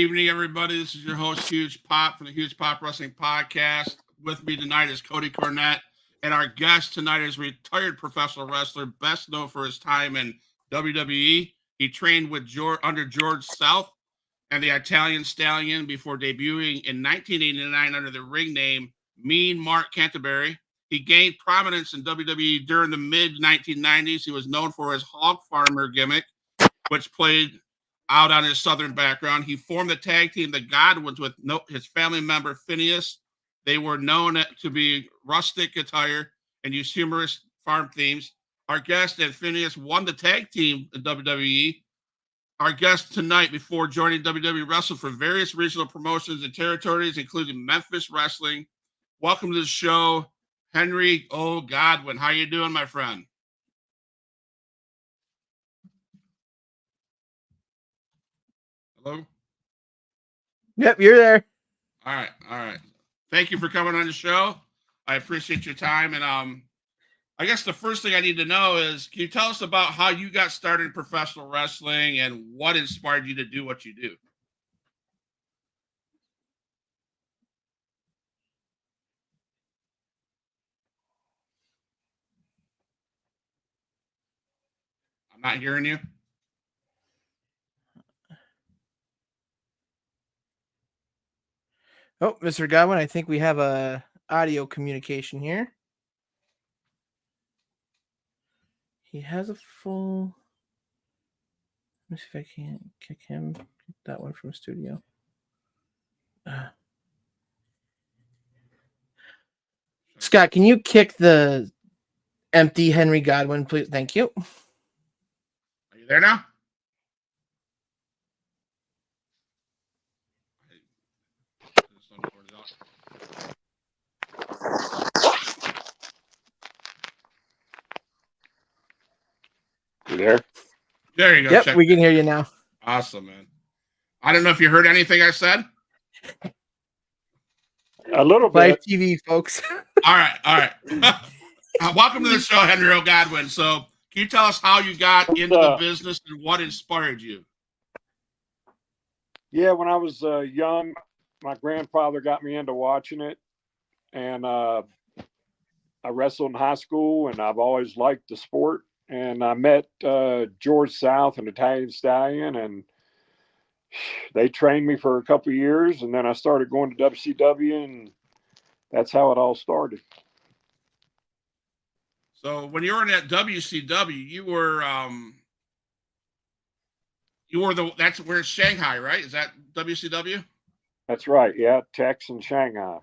evening, everybody. This is your host, Huge Pop, from the Huge Pop Wrestling Podcast. With me tonight is Cody Cornett, and our guest tonight is retired professional wrestler, best known for his time in WWE. He trained with under George South and the Italian Stallion before debuting in 1989 under the ring name Mean Mark Canterbury. He gained prominence in WWE during the mid-1990s. He was known for his hog farmer gimmick, which played out on his Southern background. He formed the tag team, the Godwinns, with his family member, Phineas. They were known to be rustic attire and use humorous farm themes. Our guest and Phineas won the tag team in WWE. Our guest tonight, before joining WWE, wrestled for various regional promotions and territories, including Memphis Wrestling. Welcome to the show, Henry O Godwinn. How you doing, my friend? Hello? Yep, you're there. All right. Thank you for coming on the show. I appreciate your time. And I guess the first thing I need to know is, can you tell us about how you got started in professional wrestling and what inspired you to do what you do? I'm not hearing you. Oh, Mr. Godwinn, I think we have a audio communication here. He has a full. Let me see if I can't kick him. Get that one from studio. Scott, can you kick the empty Henry Godwinn, please? Thank you. Are you there now? You there? There you go. Yep, we can hear you now. Awesome, man. I don't know if you heard anything I said. A little bit. Live TV, folks. All right. Welcome to the show, Henry O Godwinn. So, can you tell us how you got into the business and what inspired you? Yeah, when I was young, my grandfather got me into watching it, and I wrestled in high school, and I've always liked the sport. And I met George South, an Italian Stallion, and they trained me for a couple of years, and then I started going to WCW, and that's how it all started. So when you were in that WCW, that's where it's Shanghai, right? Is that WCW? That's right. Yeah, Tex and Shanghai.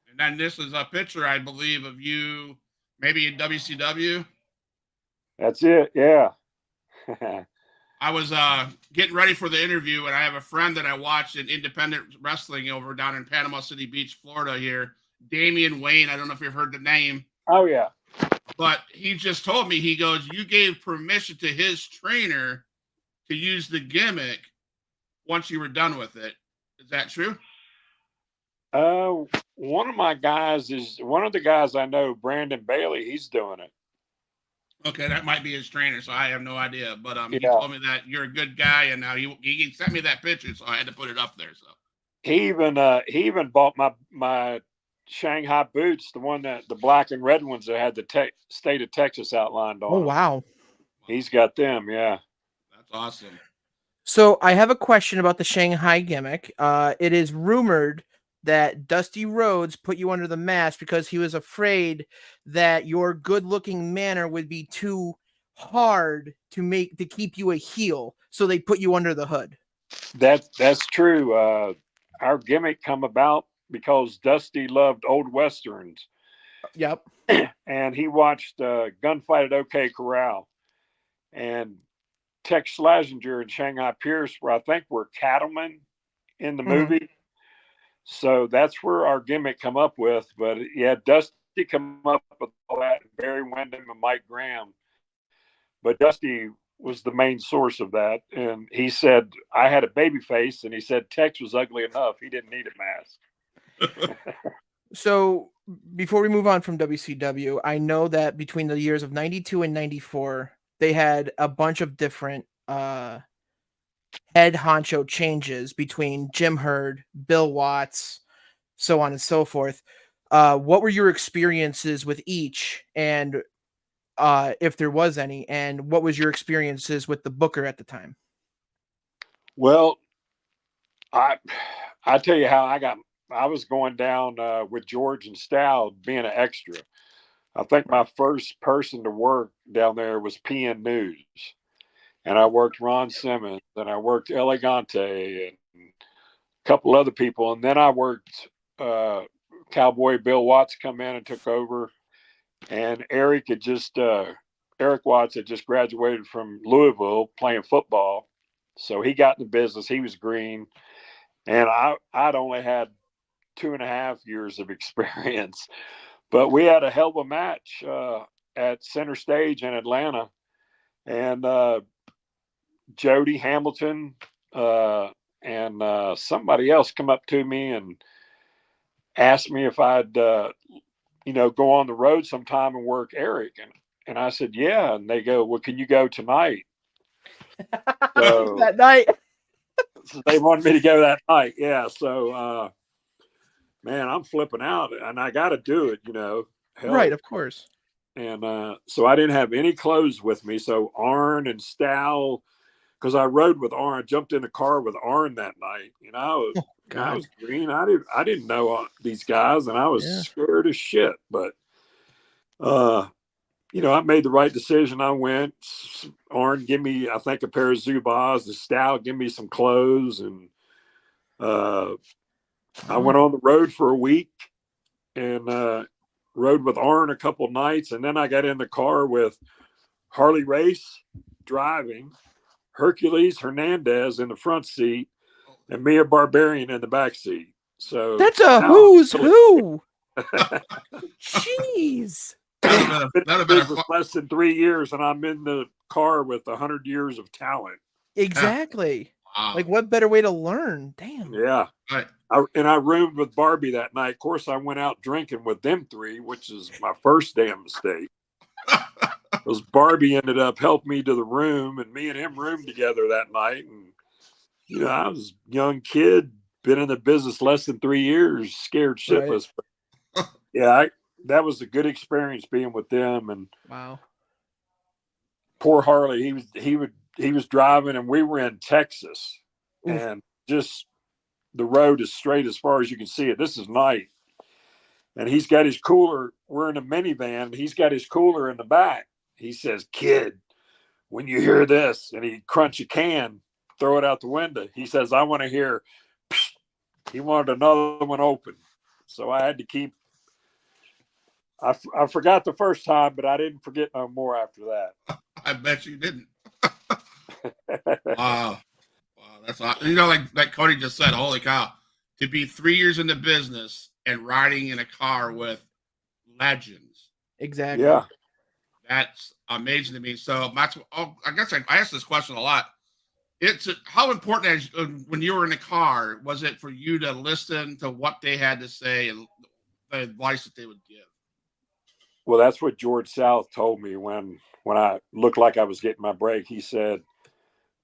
And then this is a picture, I believe, of you maybe in WCW. That's it. Yeah. I was getting ready for the interview, and I have a friend that I watched in independent wrestling over down in Panama City Beach, Florida here, Damian Wayne. I don't know if you've heard the name. Oh, yeah. But he just told me, he goes, you gave permission to his trainer to use the gimmick once you were done with it. Is that true? One of the guys I know, Brandon Bailey, he's doing it. Okay, that might be his trainer, so I have no idea. But he told me that you're a good guy, and now he sent me that picture, so I had to put it up there. So he even bought my Shanghai boots, the black and red ones that had the state of Texas outlined on. Oh, wow. He's got them, yeah. That's awesome. So I have a question about the Shanghai gimmick. It is rumored that Dusty Rhodes put you under the mask because he was afraid that your good-looking manner would be too hard to keep you a heel, so they put you under the hood. That's true. Our gimmick come about because Dusty loved old westerns. Yep. And he watched Gunfight at OK Corral, and Tex Schlesinger and Shanghai Pierce were cattlemen in the movie. So that's where our gimmick come up with. But yeah, Dusty come up with all that, Barry Windham and Mike Graham. But Dusty was the main source of that. And he said, I had a baby face, and he said Tex was ugly enough. He didn't need a mask. So before we move on from WCW, I know that between the years of 92 and 94, they had a bunch of different head honcho changes between Jim Herd, Bill Watts, so on and so forth. What were your experiences with each, and if there was any, and what was your experiences with the Booker at the time? Well, I tell you how I was going down with George and Stout being an extra. I think my first person to work down there was PN News. And I worked Ron Simmons, and I worked Elegante and a couple other people. And then I worked Cowboy Bill Watts come in and took over. And Eric Watts had just graduated from Louisville playing football. So he got in the business. He was green. And I'd only had 2.5 years of experience. But we had a hell of a match at Center Stage in Atlanta. And Jody Hamilton and somebody else come up to me and asked me if I'd go on the road sometime and work Eric, and I said yeah, and they go, well, can you go tonight? So that night. So they wanted me to go that night. Yeah. So man, I'm flipping out, and I got to do it. Hell. Right, of course. And so I didn't have any clothes with me. So Arn and Stow, because I rode with Arn, jumped in the car with Arn that night. I was green. I didn't know these guys, and I was scared as shit. But I made the right decision. I went. Arn give me, I think, a pair of Zubaz. The Stow give me some clothes, and I went on the road for a week, and rode with Arn a couple nights, and then I got in the car with Harley Race driving, Hercules Hernandez in the front seat, and Mia Barbarian in the back seat. So that's a who's who. Jeez. That'd have been less than 3 years, and I'm in the car with 100 years of talent. Exactly. Wow. Like, what better way to learn? Damn. Yeah. Right. I roomed with Barbie that night. Of course, I went out drinking with them three, which is my first damn mistake. Because Barbie ended up helping me to the room, and me and him roomed together that night. And I was a young kid, been in the business less than 3 years, scared shitless. Right. But that was a good experience being with them. And wow, poor Harley, he was driving, and we were in Texas. Oof. And just the road is straight as far as you can see it. This is night. And he's got his cooler. We're in a minivan. And he's got his cooler in the back. He says, "Kid, when you hear this," and he crunch a can, throw it out the window. He says, "I want to hear." Psh. He wanted another one open. So I had to keep. I forgot the first time, but I didn't forget no more after that. I bet you didn't. Wow. That's awesome. Like Cody just said, holy cow, to be 3 years in the business and riding in a car with legends. Exactly. Yeah. That's amazing to me. So I guess I asked this question a lot. How important when you were in the car, was it for you to listen to what they had to say and the advice that they would give? Well, that's what George South told me when I looked like I was getting my break. He said,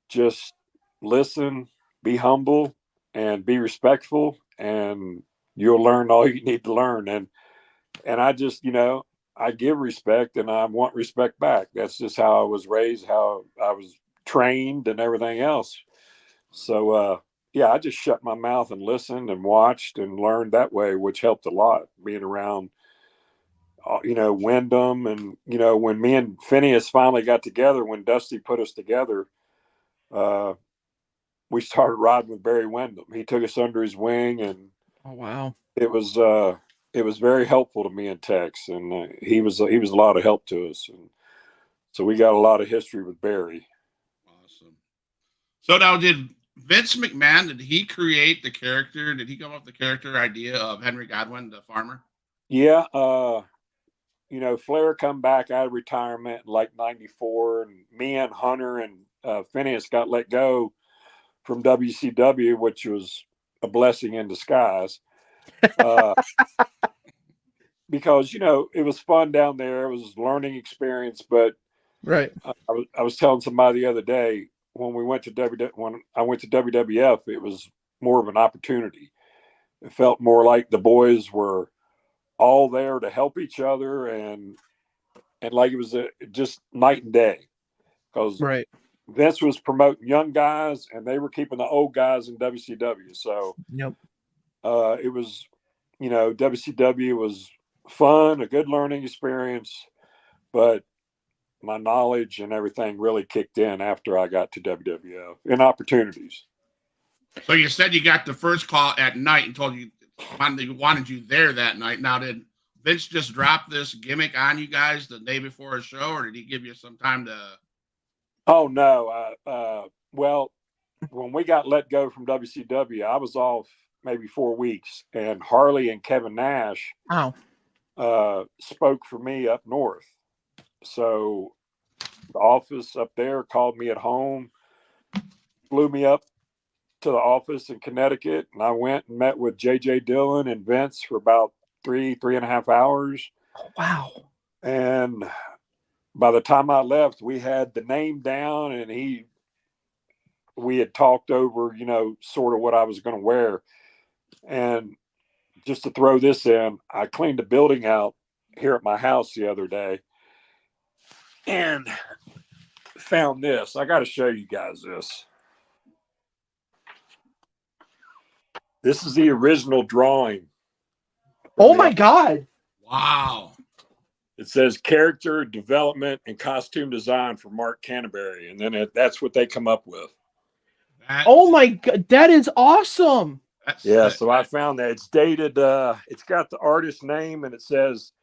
just listen, be humble, and be respectful, and you'll learn all you need to learn. And I just, I give respect, and I want respect back. That's just how I was raised, how I was trained, and everything else. So, I just shut my mouth and listened and watched and learned that way, which helped a lot, being around Wyndham. And when me and Phineas finally got together, when Dusty put us together, we started riding with Barry Windham. He took us under his wing, and oh wow, it was very helpful to me in Tex, and he was a lot of help to us, and so we got a lot of history with Barry. Awesome. So now, did Vince McMahon, did he create the character? Did he come up with the character idea of Henry Godwinn, the farmer? Yeah. Flair come back out of retirement in like 94, and me and Hunter and Phineas got let go from WCW, which was a blessing in disguise. Because, it was fun down there. It was a learning experience, but right. I was telling somebody the other day, when I went to WWF, it was more of an opportunity. It felt more like the boys were all there to help each other, and like it was just night and day, because Right. Vince was promoting young guys and they were keeping the old guys in WCW. So Yep. it was, WCW was fun, a good learning experience, but my knowledge and everything really kicked in after I got to WWF and opportunities. So you said you got the first call at night and told you wanted you there that night. Now, did Vince just drop this gimmick on you guys the day before a show, or did he give you some time to? Oh no! Well, when we got let go from WCW, I was off maybe 4 weeks, and Harley and Kevin Nash spoke for me up north. So the office up there called me at home, flew me up to the office in Connecticut, and I went and met with JJ Dillon and Vince for about 3.5 hours. Wow. And by the time I left, we had the name down, and we had talked over, sort of what I was going to wear. And just to throw this in, I cleaned the building out here at my house the other day and found this. I got to show you guys this. This is the original drawing. Oh my God. Wow. It says character development and costume design for Mark Canterbury. And then that's what they come up with. Oh my God. That is awesome. Yeah. So I found that it's dated. It's got the artist name and it says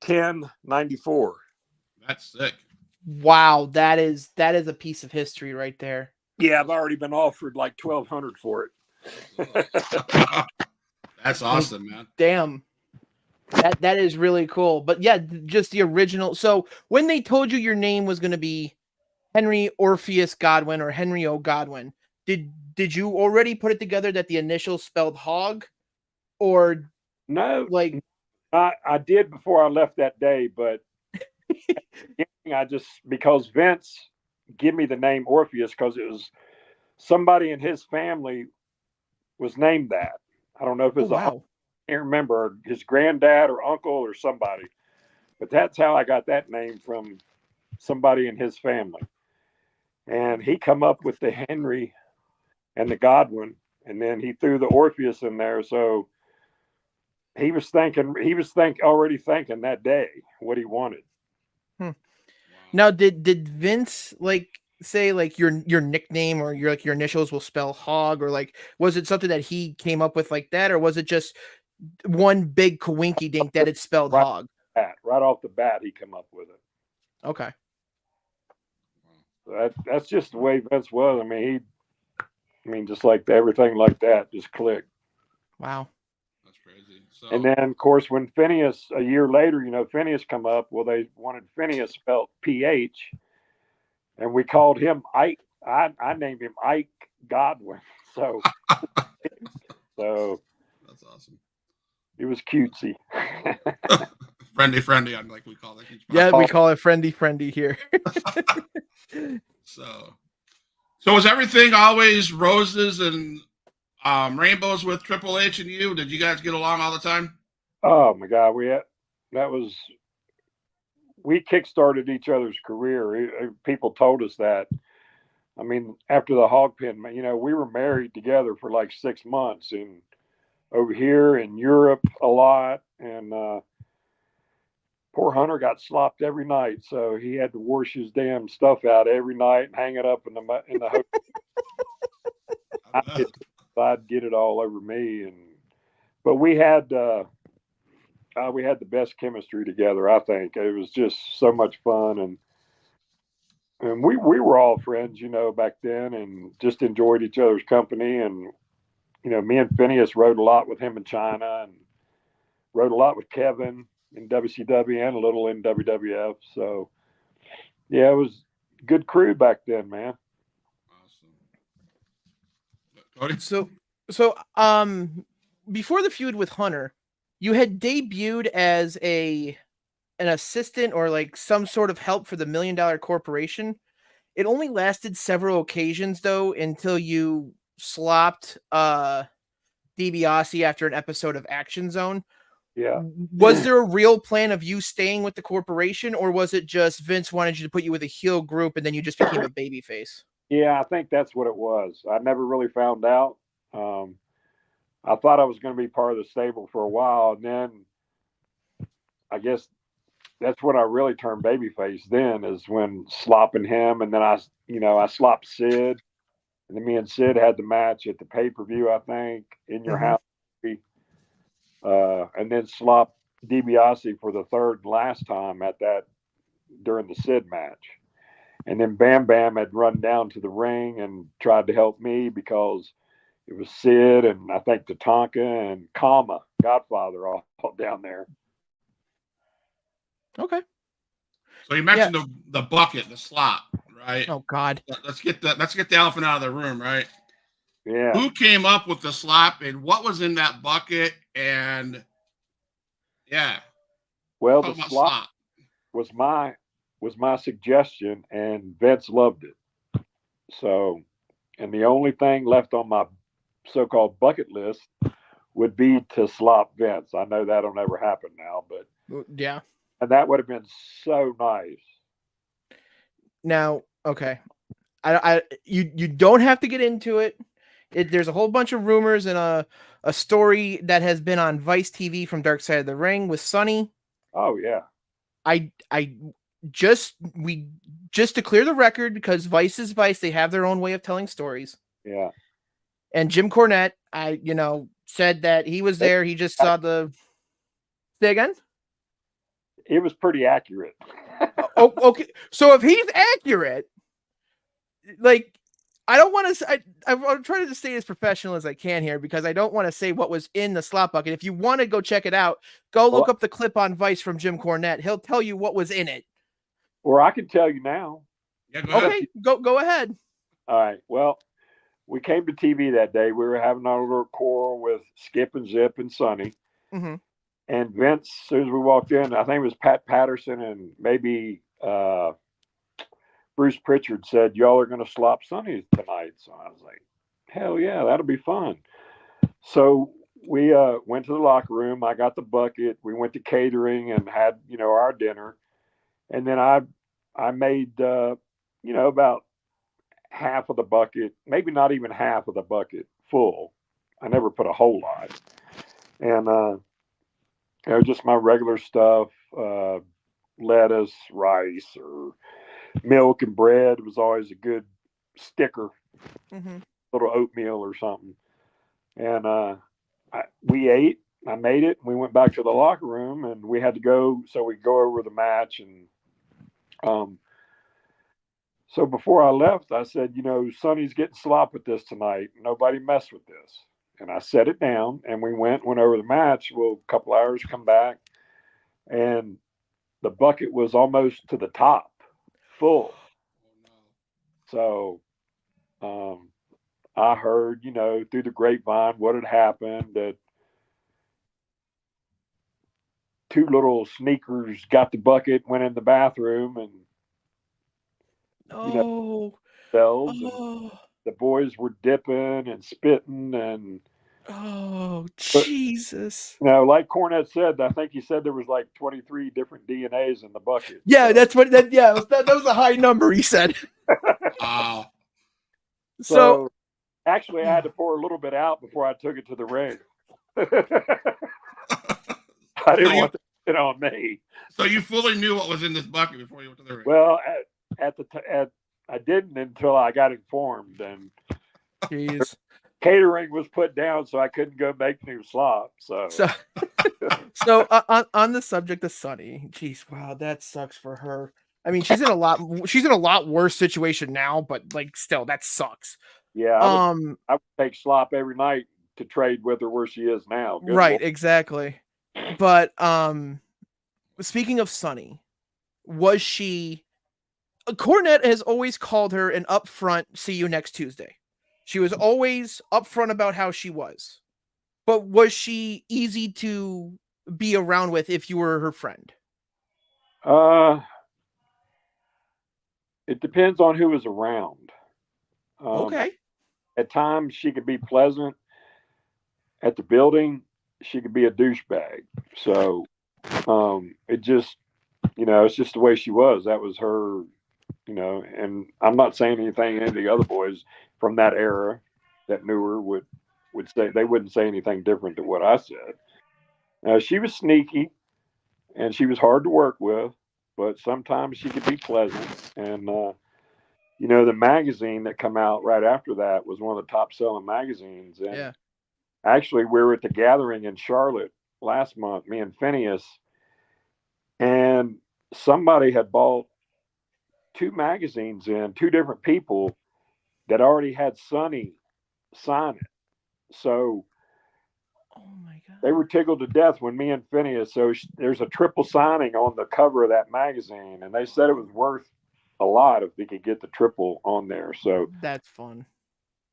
1094. That's sick. Wow. That is a piece of history right there. Yeah. I've already been offered like $1,200 for it. That's awesome, man. Damn. That is really cool. But yeah, just the original. So when they told you your name was going to be Henry Orpheus Godwinn or Henry O Godwinn, did you already put it together that the initials spelled hog? Or no, like I did before I left that day, but I just, because Vince gave me the name Orpheus because it was somebody in his family was named that. I don't know if it's wow. I can't remember his granddad or uncle or somebody, but that's how I got that name, from somebody in his family. And he come up with the Henry and the Godwinn, and then he threw the Orpheus in there. So he was already thinking that day what he wanted. Now, did Vince say your nickname or your initials will spell hog, or was it something that he came up with like that, or was it just one big coinky dink that it spelled hog? Right off the bat, he come up with it. Okay. That's just the way Vince was. Just like everything like that just clicked. Wow. That's crazy. So, and then, of course, when Phineas, a year later, Phineas come up, well, they wanted Phineas spelled PH, and we called him Ike. I named him Ike Godwinn. So that's awesome. It was cutesy. friendly, like we call it. Yeah, we call it friendly here. So was everything always roses and rainbows with Triple H and you? Did you guys get along all the time? Oh my God, we kickstarted each other's career. People told us that. After the hog pin, we were married together for like 6 months, and over here in Europe a lot, and poor Hunter got slopped every night, so he had to wash his damn stuff out every night and hang it up in the hotel. I'd get it all over me, but we had the best chemistry together. I think it was just so much fun, and we were all friends, back then, and just enjoyed each other's company. And me and Phineas rode a lot with him in China, and rode a lot with Kevin in WCW and a little in WWF. So yeah, it was a good crew back then, man. So before the feud with Hunter, you had debuted as an assistant or some sort of help for the $1 Million Corporation, It only lasted several occasions though until you slopped DiBiase after an episode of Action Zone. Yeah. Was there a real plan of you staying with the corporation, or was it just Vince wanted you to put you with a heel group and then you just became a babyface? Yeah, I think that's what it was. I never really found out. I thought I was going to be part of the stable for a while, and then I guess that's when I really turned babyface. Then is when slopping him, and then I slopped Sid, and then me and Sid had the match at the pay-per-view, I think, in your house, and then slopped DiBiase for the third and last time at that during the Sid match. And then Bam Bam had run down to the ring and tried to help me because it was Sid and I think Tatanka and Kama, Godfather, all down there. Okay. So you mentioned the bucket, the slop, right? Oh God. Let's get the elephant out of the room, right? Yeah. Who came up with the slop and what was in that bucket? And yeah. Well, the slop was my suggestion, and Vince loved it. So, and the only thing left on my so-called bucket list would be to slop Vince. I know that'll never happen now, but yeah, and that would have been so nice. Now, okay, you don't have to get into it. There's a whole bunch of rumors and a story that has been on Vice TV from Dark Side of the Ring with Sonny. Oh yeah. Just to clear the record, because Vice is Vice, they have their own way of telling stories. Yeah. And Jim Cornette, said that he was there. He just saw the. Say again? It was pretty accurate. Oh, okay. So if he's accurate, like, I don't want to. I'm trying to stay as professional as I can here because I don't want to say what was in the slop bucket. If you want to go check it out, go look up the clip on Vice from Jim Cornette. He'll tell you what was in it. Or I can tell you now. Yeah, go ahead. Okay, go ahead. All right. Well, we came to TV that day. We were having our little quarrel with Skip and Zip and Sonny. Mm-hmm. And Vince, as soon as we walked in, I think it was Pat Patterson and maybe Bruce Pritchard said, "Y'all are going to slop Sonny tonight." So I was like, "Hell yeah, that'll be fun." So we went to the locker room. I got the bucket. We went to catering and had our dinner. And then I made about half of the bucket, maybe not even half of the bucket full. I never put a whole lot. And just my regular stuff, lettuce, rice, or milk and bread was always a good sticker. Mm-hmm. Little oatmeal or something. And we ate. I made it. We went back to the locker room, and we had to go. So we go over the match, and so before I left, I said, Sonny's getting slop with this tonight. Nobody mess with this. And I set it down, and we went over the match. Well, a couple hours, come back, and the bucket was almost to the top, full. So I heard, through the grapevine what had happened, that two little sneakers got the bucket, went in the bathroom, and and the boys were dipping and spitting and Jesus. Like Cornette said, I think he said there was like 23 different DNAs in the bucket. Yeah, so. That's what that was a high number, he said. Wow. So actually I had to pour a little bit out before I took it to the ring. I didn't want it on me. So you fully knew what was in this bucket before you went to the ring? Well, I didn't until I got informed, and catering was put down, so I couldn't go make new slop. So on the subject of Sonny, geez, wow, that sucks for her. I mean, she's in a lot worse situation now, but like still, that sucks. Yeah, I would take slop every night to trade with her where she is now. Good right, Lord. Exactly. But speaking of Sonny, was she? Cornette has always called her an upfront "see you next Tuesday." She was always upfront about how she was. But was she easy to be around with if you were her friend? It depends on who was around. Okay. At times she could be pleasant. At the building, she could be a douchebag. So it just, it's just the way she was. That was her, and I'm not saying anything any of the other boys from that era that knew her would say. They wouldn't say anything different to what I said. She was sneaky and she was hard to work with, but sometimes she could be pleasant. And, the magazine that come out right after that was one of the top selling magazines. And Yeah. actually, we were at the gathering in Charlotte last month, me and Phineas, and somebody had bought 2 magazines in, 2 different people that already had Sonny sign it. So Oh my God. they were tickled to death when me and Phineas, so there's a triple signing on the cover of that magazine, and they said it was worth a lot if they could get the triple on there. So that's fun.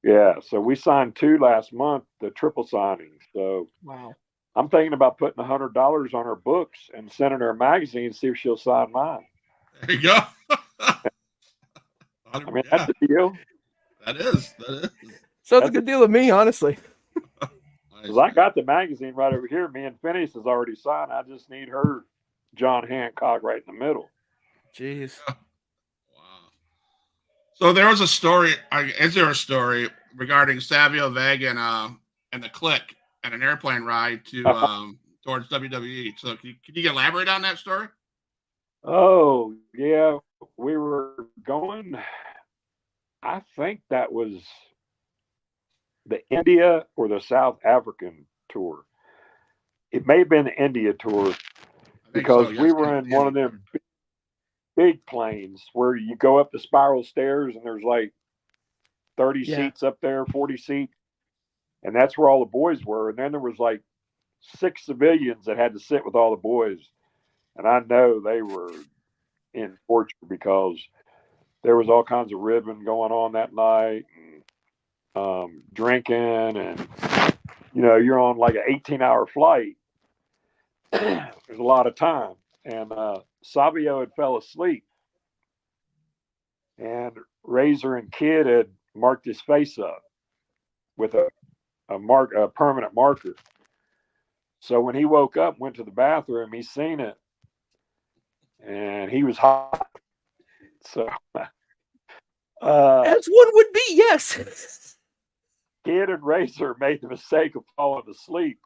Yeah, so we signed 2 last month, the triple signings. So Wow. I'm thinking about putting $100 on her books and sending her a magazine, see if she'll sign mine. There you go. I mean, that's a deal. That is. Sounds a good deal to me, honestly. Because I got the magazine right over here. Me and Phineas has already signed. I just need her John Hancock right in the middle. Jeez. Wow. So there was a story. Is there a story regarding Savio Vega and the Click and an airplane ride to towards WWE? So can you elaborate on that story? Oh yeah, we were going. I think that was the India or the South African tour. It may have been the India tour because we were in one of them big planes where you go up the spiral stairs and there's like 30 seats up there, 40 seats. And that's where all the boys were. And then there was like 6 civilians that had to sit with all the boys. And I know they were in torture because there was all kinds of ribbon going on that night and drinking. And, you're on like an 18-hour flight. There's a lot of time. And Savio had fell asleep. And Razor and Kid had marked his face up with a permanent marker. So when he woke up, went to the bathroom, he seen it, and he was hot. So as one would be, yes. Kid and Razor made the mistake of falling asleep,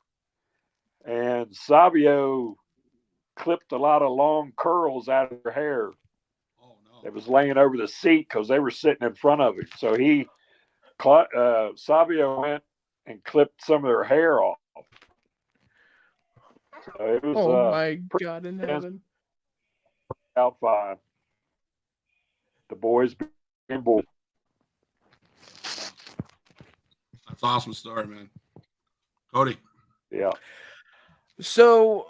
and Savio clipped a lot of long curls out of her hair. Oh no! That was laying over the seat because they were sitting in front of him. So Savio went and clipped some of their hair off. So it was. Oh my God in heaven! Out fine. The boys being boys. That's an awesome story, man. Cody. Yeah. So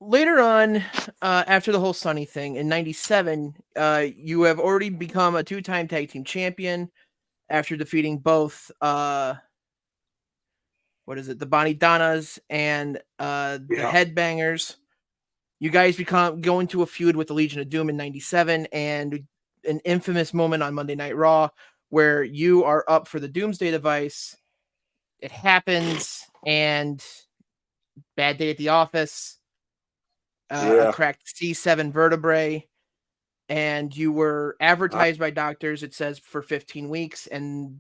later on, after the whole Sonny thing in '97, you have already become a 2-time tag team champion after defeating both the Bonnie Donnas and the Headbangers. You guys go into a feud with the Legion of Doom in '97, and an infamous moment on Monday Night Raw where you are up for the Doomsday device. It happens, and bad day at the office. A cracked C7 vertebrae, and you were advertised by doctors. It says for 15 weeks,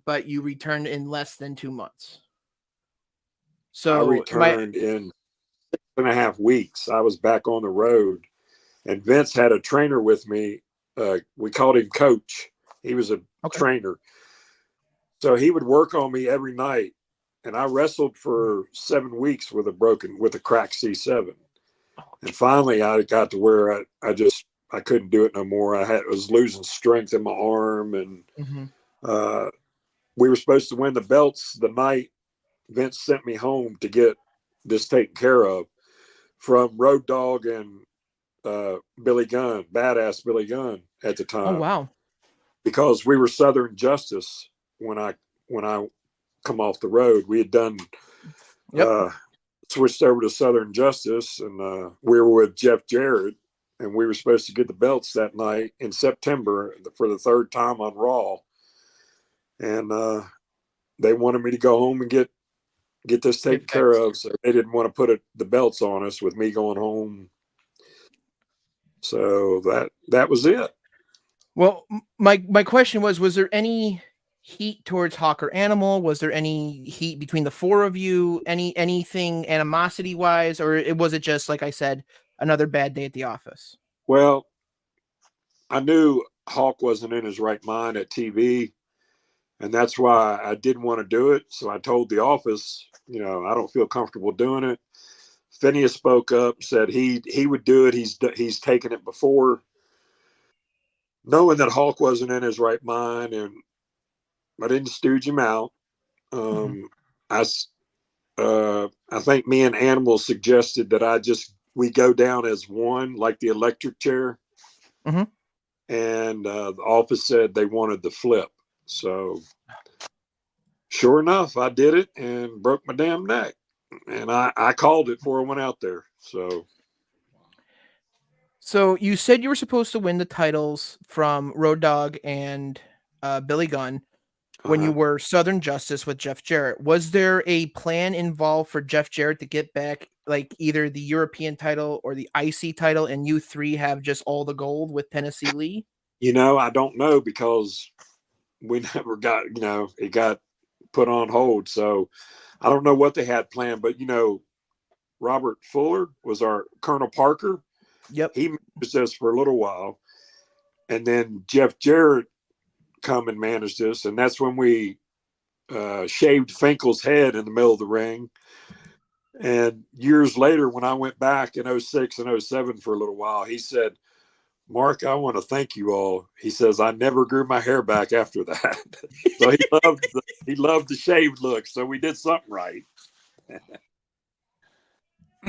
but you returned in less than 2 months. So I returned in 6.5 weeks. I was back on the road, and Vince had a trainer with me. We called him Coach. He was a trainer. So he would work on me every night. And I wrestled for 7 weeks with a cracked C7. And finally I got to where I couldn't do it no more. I was losing strength in my arm, and we were supposed to win the belts the night Vince sent me home to get this taken care of from Road Dogg and Billy Gunn, badass Billy Gunn at the time. Oh wow! Because we were Southern Justice when I come off the road. We had done switched over to Southern Justice, and we were with Jeff Jarrett, and we were supposed to get the belts that night in September for the third time on Raw. And they wanted me to go home and get this taken care of. So they didn't want to put the belts on us with me going home. So that was it. Well, my question was there any heat towards Hawk or Animal? Was there any heat between the four of you? Anything animosity wise, or was it just, like I said, another bad day at the office? Well, I knew Hawk wasn't in his right mind at TV, and that's why I didn't want to do it. So I told the office, I don't feel comfortable doing it. Phineas spoke up, said he would do it. He's taken it before, knowing that Hawk wasn't in his right mind, and I didn't stooge him out. I think me and Animal suggested that we go down as one, like the electric chair. Mm-hmm. And the office said they wanted the flip. So sure enough, I did it and broke my damn neck. And I called it before I went out there. So you said you were supposed to win the titles from Road Dogg and Billy Gunn when you were Southern Justice with Jeff Jarrett. Was there a plan involved for Jeff Jarrett to get back, like, either the European title or the IC title, and you three have just all the gold with Tennessee Lee? I don't know, because we never got, it got put on hold. So I don't know what they had planned, but Robert Fuller was our Colonel Parker. Yep. He managed us for a little while. And then Jeff Jarrett come and managed us. And that's when we shaved Finkel's head in the middle of the ring. And years later, when I went back in 06 and 07 for a little while, he said, "Mark, I want to thank you all." He says, "I never grew my hair back after that." So he loved the shaved look. So we did something right.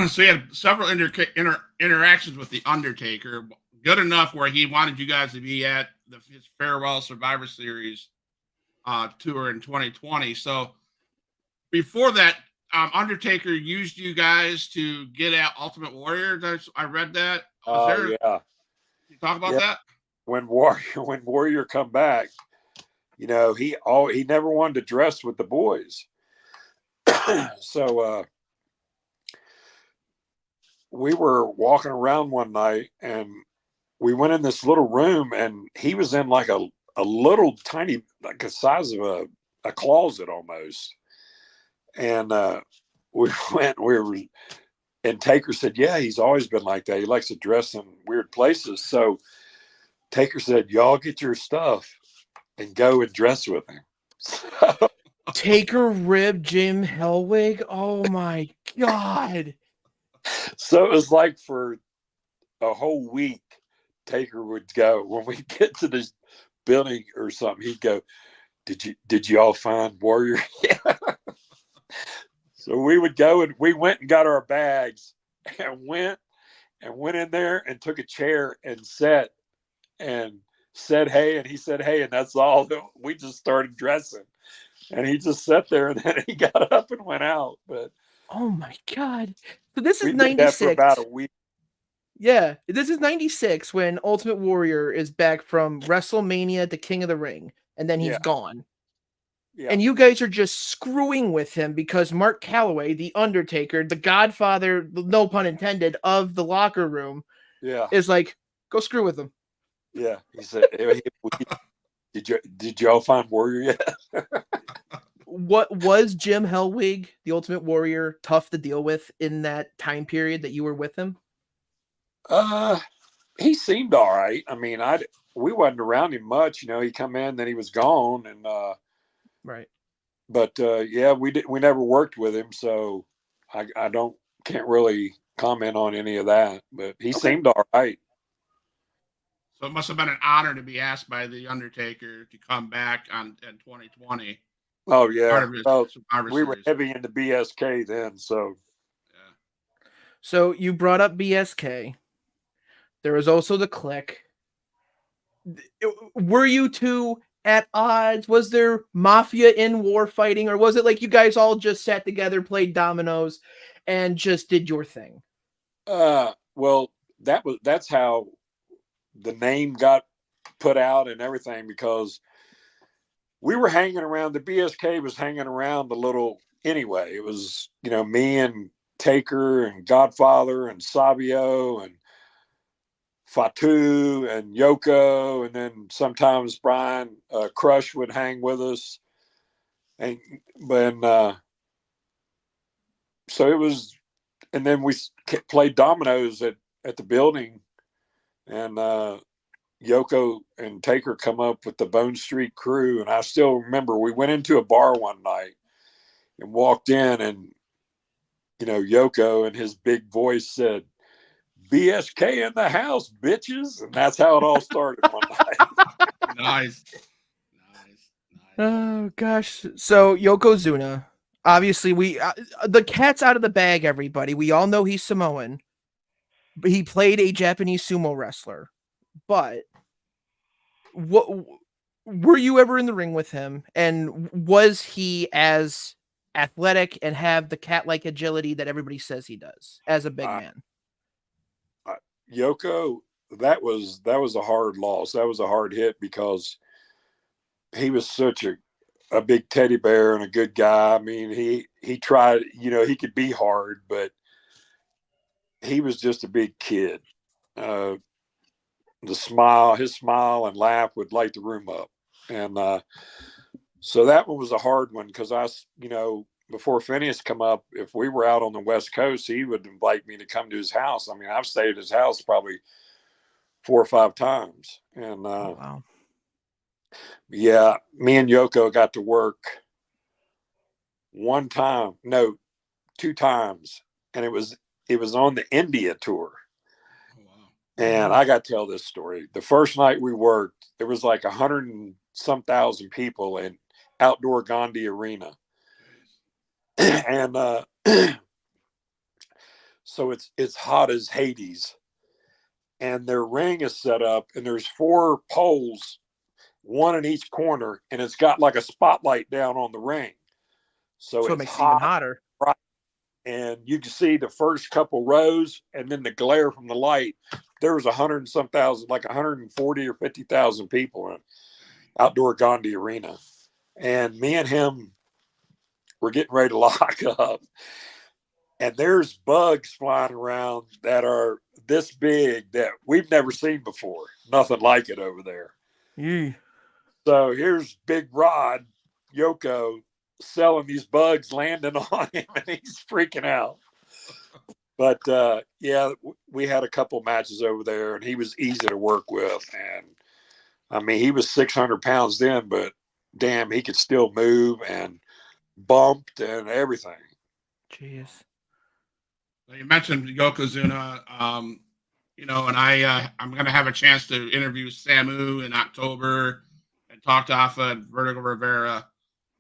So he had several interactions with the Undertaker, good enough where he wanted you guys to be at his farewell Survivor Series tour in 2020. So before that, Undertaker used you guys to get at Ultimate Warrior. I read that. Yeah. Can you talk about that? When Warrior come back, he never wanted to dress with the boys. So we were walking around one night, and we went in this little room, and he was in like a little tiny, like the size of a closet almost. And and Taker said, "Yeah, he's always been like that. He likes to dress in weird places." So Taker said, "Y'all get your stuff and go and dress with him." Taker ribbed Jim Hellwig. Oh my God. So it was like for a whole week, Taker would go, when we get to this building or something, he'd go, Did you all find Warrior? Yeah. So we would go, and we went and got our bags and went in there and took a chair and sat and said hey, and he said hey, and that's all. We just started dressing, and he just sat there, and then he got up and went out. But oh my God. So this is we did that for 96. about a week. Yeah, this is 96 when Ultimate Warrior is back from WrestleMania to King of the Ring, and then he's gone. Yeah. And you guys are just screwing with him because Mark Calloway, the Undertaker, the godfather, no pun intended, of the locker room, is like, go screw with him. Yeah, he said, "Did y'all find Warrior yet?" What was Jim Hellwig, the Ultimate Warrior, tough to deal with in that time period that you were with him? He seemed all right. I mean, we wasn't around him much. He come in, then he was gone, and right. But we never worked with him, so I can't really comment on any of that. But he seemed all right. So it must have been an honor to be asked by the Undertaker to come back in 2020. Oh yeah, we were heavy into BSK then, so. Yeah. So you brought up BSK. There was also the Click. Were you two at odds? Was there mafia in war fighting, or was it like you guys all just sat together, played dominoes, and just did your thing? Well, that's how the name got put out and everything, because we were hanging around. The BSK was hanging around a little anyway. It was, me and Taker and Godfather and Sabio and Fatu and Yoko, and then sometimes Brian Crush would hang with us, and so it was. And then we played dominoes at the building, and Yoko and Taker come up with the Bone Street Crew, and I still remember we went into a bar one night and walked in, and Yoko and his big voice said, BSK in the house, bitches. And that's how it all started one night. Nice. Oh gosh. So Yokozuna, obviously the cat's out of the bag, everybody. We all know he's Samoan. But he played a Japanese sumo wrestler. But what were you ever in the ring with him? And was he as athletic and have the cat-like agility that everybody says he does as a big man? Yoko, that was a hard loss. That was a hard hit, because he was such a big teddy bear and a good guy. I mean, he tried, he could be hard, but he was just a big kid. His smile and laugh would light the room up. And so that one was a hard one, because before Phineas come up, if we were out on the West Coast, he would invite me to come to his house. I mean, I've stayed at his house probably 4 or 5 times. And wow. Yeah, me and Yoko got to work 2 times, and it was on the India tour. Oh, wow. And I got to tell this story. The first night we worked, there was like 100 and some thousand people in outdoor Gandhi Arena. And so it's hot as Hades, and their ring is set up, and there's 4 poles, one in each corner, and it's got like a spotlight down on the ring. So it makes it even hotter. Right. And you can see the first couple rows, and then the glare from the light. There was 100 and some thousand, like 140 or 50,000 people in outdoor Gandhi Arena. And me and him were getting ready to lock up. And there's bugs flying around that are this big that we've never seen before. Nothing like it over there. Yeah. So here's Big Rod, Yoko, selling these bugs, landing on him, and he's freaking out. But yeah, we had a couple matches over there, and he was easy to work with. And I mean, he was 600 pounds then, but damn, he could still move and bumped and everything. Jeez. Well, you mentioned Yokozuna, and I'm going to have a chance to interview Samu in October and talk to Alpha and Vertigo Rivera.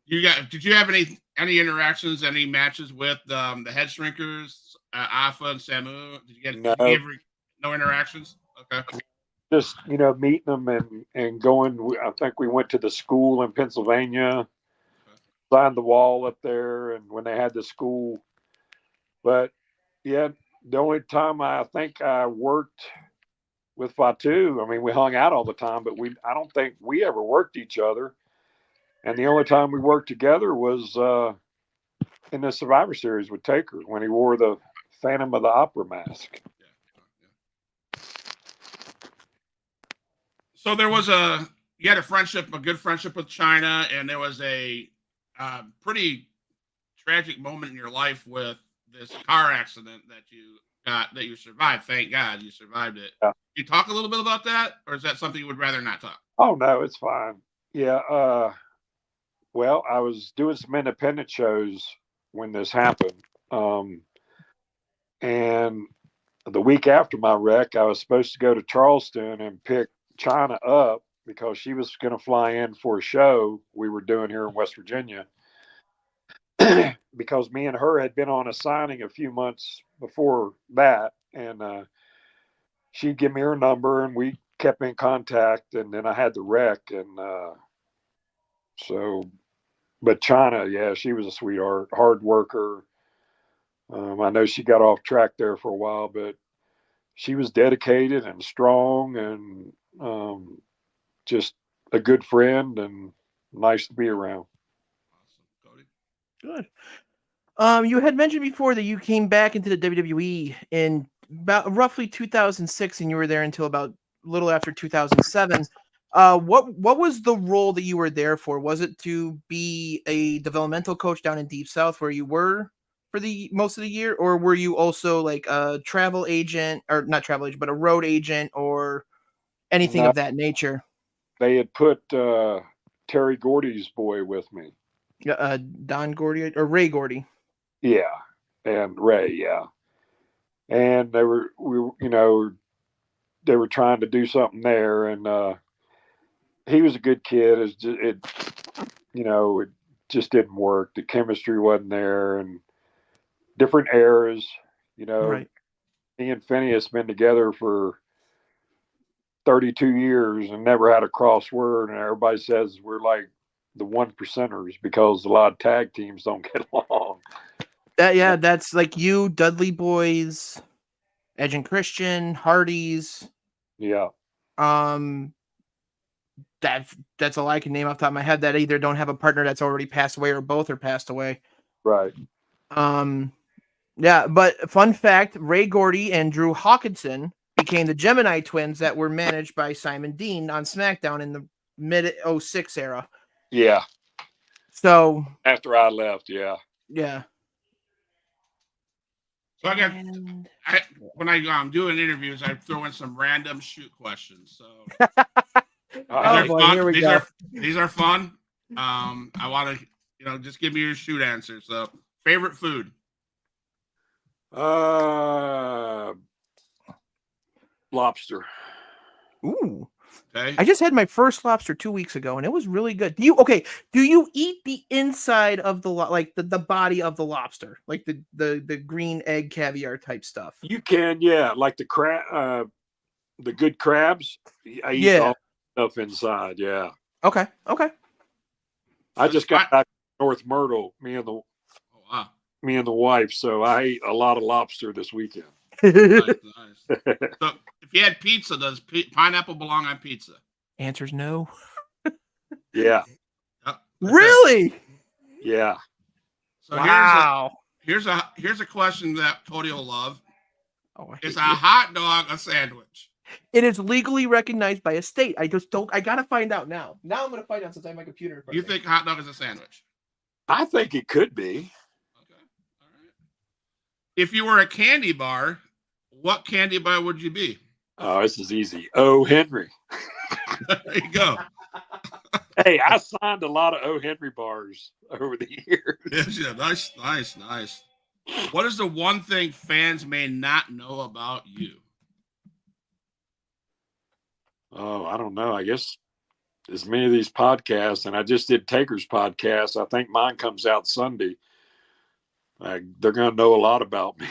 Did you have any interactions, any matches with the head shrinkers, Alpha and Samu? Did you get no interactions? Okay. Just meeting them and going. I think we went to the school in Pennsylvania, signed the wall up there, and when they had the school. But yeah, the only time I think I worked with Fatu, I mean, we hung out all the time, but I don't think we ever worked each other. And the only time we worked together was in the Survivor Series with Taker, when he wore the Phantom of the Opera mask. Yeah. So you had a good friendship with China, and there was a pretty tragic moment in your life with this car accident that you survived. Thank God you survived it. Yeah. Can you talk a little bit about that, or is that something you would rather not talk? Oh no, it's fine. Yeah. Well, I was doing some independent shows when this happened. And the week after my wreck, I was supposed to go to Charleston and pick China up, because she was going to fly in for a show we were doing here in West Virginia. Because me and her had been on a signing a few months before that. And she'd give me her number, and we kept in contact. And then I had the wreck. And but China, yeah, she was a sweetheart, hard worker. I know she got off track there for a while, but she was dedicated and strong and just a good friend and nice to be around. Awesome. Cody? Good. You had mentioned before that you came back into the WWE in about roughly 2006, and you were there until about a little after 2007. What was the role that you were there for? Was it to be a developmental coach down in Deep South where you were for the most of the year, or were you also like a travel agent, or not travel agent, but a road agent, or anything No, of that nature? they had put Terry Gordy's boy with me. Don Gordy or Ray Gordy? Yeah, and Ray. Yeah, and they were they were trying to do something there, and he was a good kid. It just didn't work. The chemistry wasn't there, and different eras. Right. Me and Phineas been together for 32 years and never had a cross word, and everybody says we're like the 1%ers because a lot of tag teams don't get along. That's like you, Dudley Boys, Edge and Christian, Hardys. Yeah. Um, that's all I can name off the top of my head that either don't have a partner that's already passed away or both are passed away. Right. Yeah, but fun fact, Ray Gordy and Drew Hawkinson became the Gemini twins that were managed by Simon Dean on SmackDown in the mid 06 era. Yeah. So After I left, yeah. yeah. So when I'm doing interviews, I throw in some random shoot questions. So Oh boy, here we go. These are fun. I want to, just give me your shoot answer. So, favorite food? Lobster. Ooh. Okay. I just had my first lobster 2 weeks ago, and it was really good. Do you eat the inside of the body of the lobster, like the green egg caviar type stuff? You can, yeah, like the crab, the good crabs. I eat all stuff inside. Yeah. Okay. I just got back to North Myrtle. Me and the wife. So I ate a lot of lobster this weekend. Nice. So, if you had pizza, does pineapple belong on pizza? Answer's no. Yeah. Really? Yeah. So wow. Here's a question that Cody will love. Is a you. hot dog a sandwich? It is legally recognized by a state. I gotta find out now. Now I'm gonna find out since I have my computer in front You of me. think hot dog is a sandwich? I think it could be. Okay. All right. If you were a candy bar, what candy bar would you be? Oh, this is easy. O. Henry. There you go. Hey, I signed a lot of O. Henry bars over the years. Yeah, nice. What is the one thing fans may not know about you? Oh, I don't know. I guess as many of these podcasts, and I just did Taker's podcast. I think mine comes out Sunday. They're going to know a lot about me.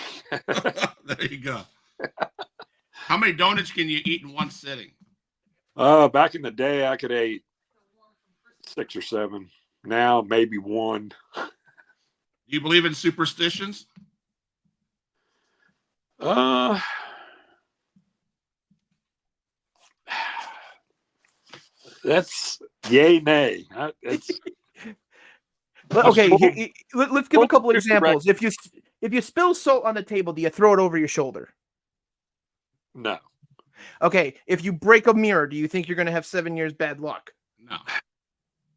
There you go. How many donuts can you eat in one sitting? Back in the day, I could eat 6 or 7. Now, maybe 1. Do you believe in superstitions? That's yay, nay. Okay, let's give a couple examples. If you spill salt on the table, do you throw it over your shoulder? No. Okay, if you break a mirror, do you think you're going to have 7 years bad luck? No.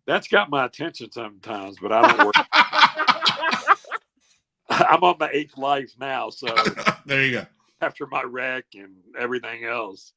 That's got my attention sometimes, but I don't work. I'm on my 8th life now, so there you go. After my wreck and everything else.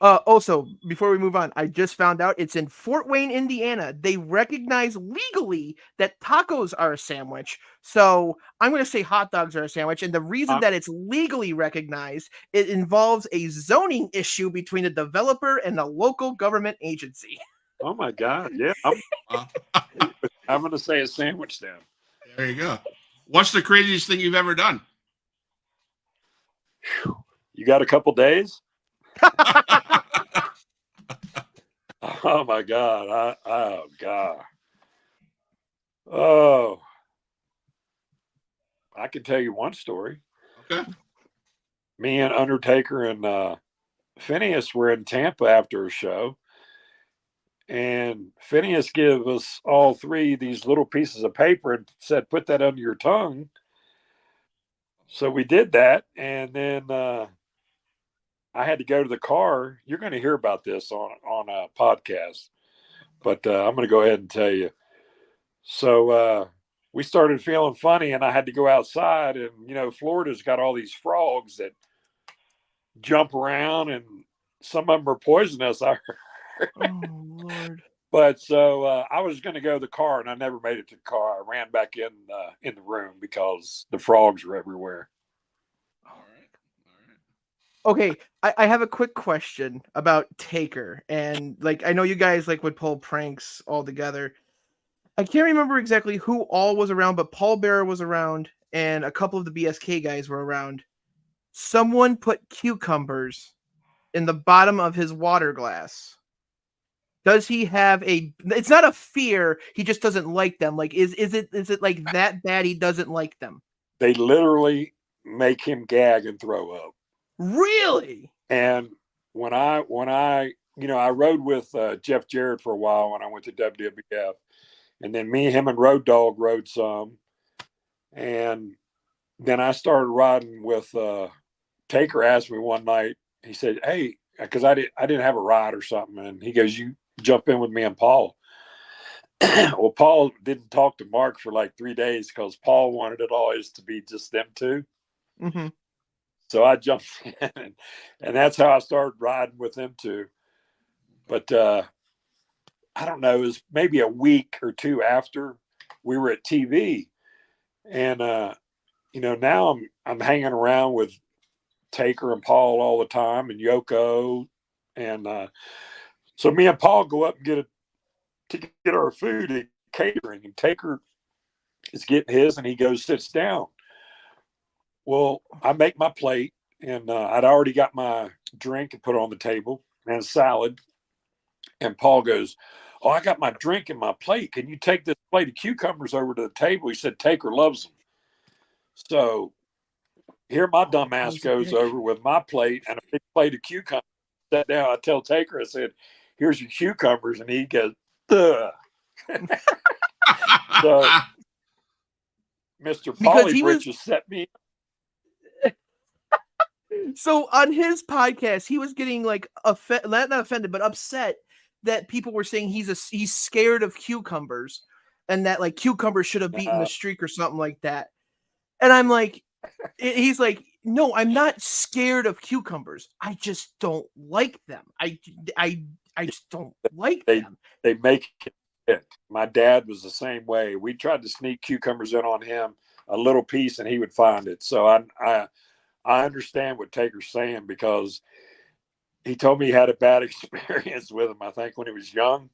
Also, before we move on, I just found out it's in Fort Wayne, Indiana. They recognize legally that tacos are a sandwich. So I'm going to say hot dogs are a sandwich. And the reason that it's legally recognized, it involves a zoning issue between the developer and the local government agency. Oh, my God. Yeah. I'm going to say a sandwich then. There you go. What's the craziest thing you've ever done? You got a couple days? Oh my God. Oh God. Oh, I can tell you one story. Okay. me and Undertaker and Phineas were in Tampa after a show, and Phineas gave us all three these little pieces of paper and said, "Put that under your tongue." So we did that, and then I had to go to the car. You're going to hear about this on a podcast, but I'm going to go ahead and tell you. So we started feeling funny, and I had to go outside. And Florida's got all these frogs that jump around, and some of them are poisonous. I heard. Oh Lord! But so I was going to go to the car, and I never made it to the car. I ran back in the room because the frogs were everywhere. Okay, I have a quick question about Taker, and I know you guys would pull pranks all together. I can't remember exactly who all was around, but Paul Bearer was around, and a couple of the BSK guys were around. Someone put cucumbers in the bottom of his water glass. Does he have it's not a fear, he just doesn't like them. Is it like that bad he doesn't like them? They literally make him gag and throw up. Really? And when I I rode with Jeff Jarrett for a while when I went to WWF, and then me, him, and Road Dogg rode some, and then I started riding with Taker. Asked me one night, he said, "Hey," because I didn't have a ride or something, and he goes, "You jump in with me and Paul." Well, Paul didn't talk to Mark for like 3 days because Paul wanted it always to be just them two. Mm-hmm. So I jumped in, and that's how I started riding with them too. But I don't know, it was maybe a week or two after we were at TV, and now I'm hanging around with Taker and Paul all the time, and Yoko, and so me and Paul go up and get our food at catering, and Taker is getting his, and he goes, sits down. Well, I make my plate, and I'd already got my drink and put it on the table and a salad. And Paul goes, "Oh, I got my drink and my plate. Can you take this plate of cucumbers over to the table?" He said, "Taker loves them." So here my dumb ass goes over with my plate and a big plate of cucumbers. Sat down. I tell Taker, I said, "Here's your cucumbers." And he goes, "Ugh." So Mr. Polly Britches set me. So on his podcast, he was getting not offended, but upset that people were saying he's scared of cucumbers, and that cucumbers should have beaten the streak or something like that. And I'm like, he's like, "No, I'm not scared of cucumbers. I just don't like them. I just don't like them." They make it. My dad was the same way. We tried to sneak cucumbers in on him, a little piece, and he would find it. So I understand what Taker's saying, because he told me he had a bad experience with them, I think, when he was young.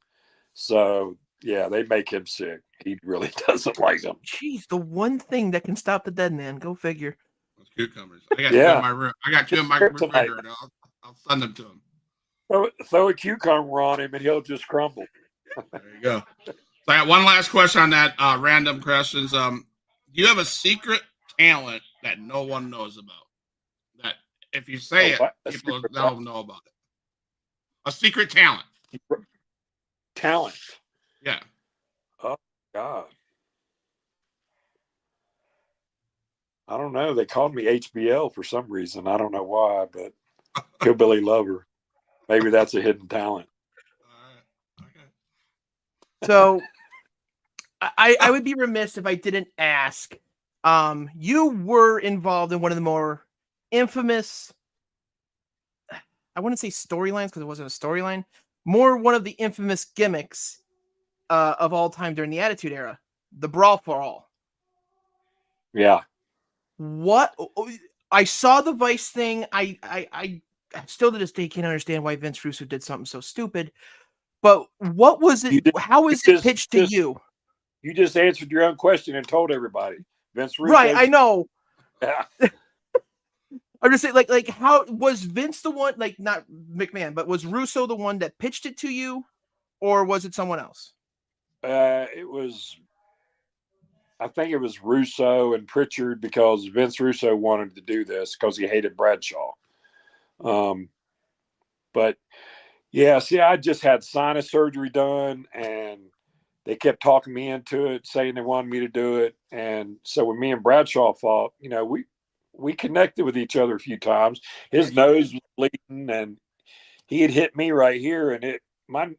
So yeah, they make him sick. He really doesn't like them. Jeez, the one thing that can stop the dead man. Go figure. Those cucumbers. I got two in my room. I got two in my refrigerator. I'll send them to him. Throw a cucumber on him and he'll just crumble. There you go. So I got one last question on that. Random questions. Do you have a secret talent that no one knows about? That if you say it, people don't know about it. A secret talent. Talent. Yeah. Oh God. I don't know. They called me HBL for some reason. I don't know why, but Hillbilly Lover. Maybe that's a hidden talent. All right. Okay. So I would be remiss if I didn't ask. You were involved in one of the more infamous, I wouldn't say storylines because it wasn't a storyline, more one of the infamous gimmicks of all time during the Attitude Era, the Brawl for All. Yeah. What? I saw the Vice thing. I still to this day can't understand why Vince Russo did something so stupid. But what was it? How is it pitched to you? You just answered your own question and told everybody. Vince Russo. Right, I know. Yeah. I'm just saying, like, how was Vince the one, not McMahon, but was Russo the one that pitched it to you, or was it someone else? It was I think it was Russo and Pritchard, because Vince Russo wanted to do this because he hated Bradshaw. But yeah, see, I just had sinus surgery done, and they kept talking me into it, saying they wanted me to do it. And so when me and Bradshaw fought, we connected with each other a few times. His nose was bleeding, and he had hit me right here, and my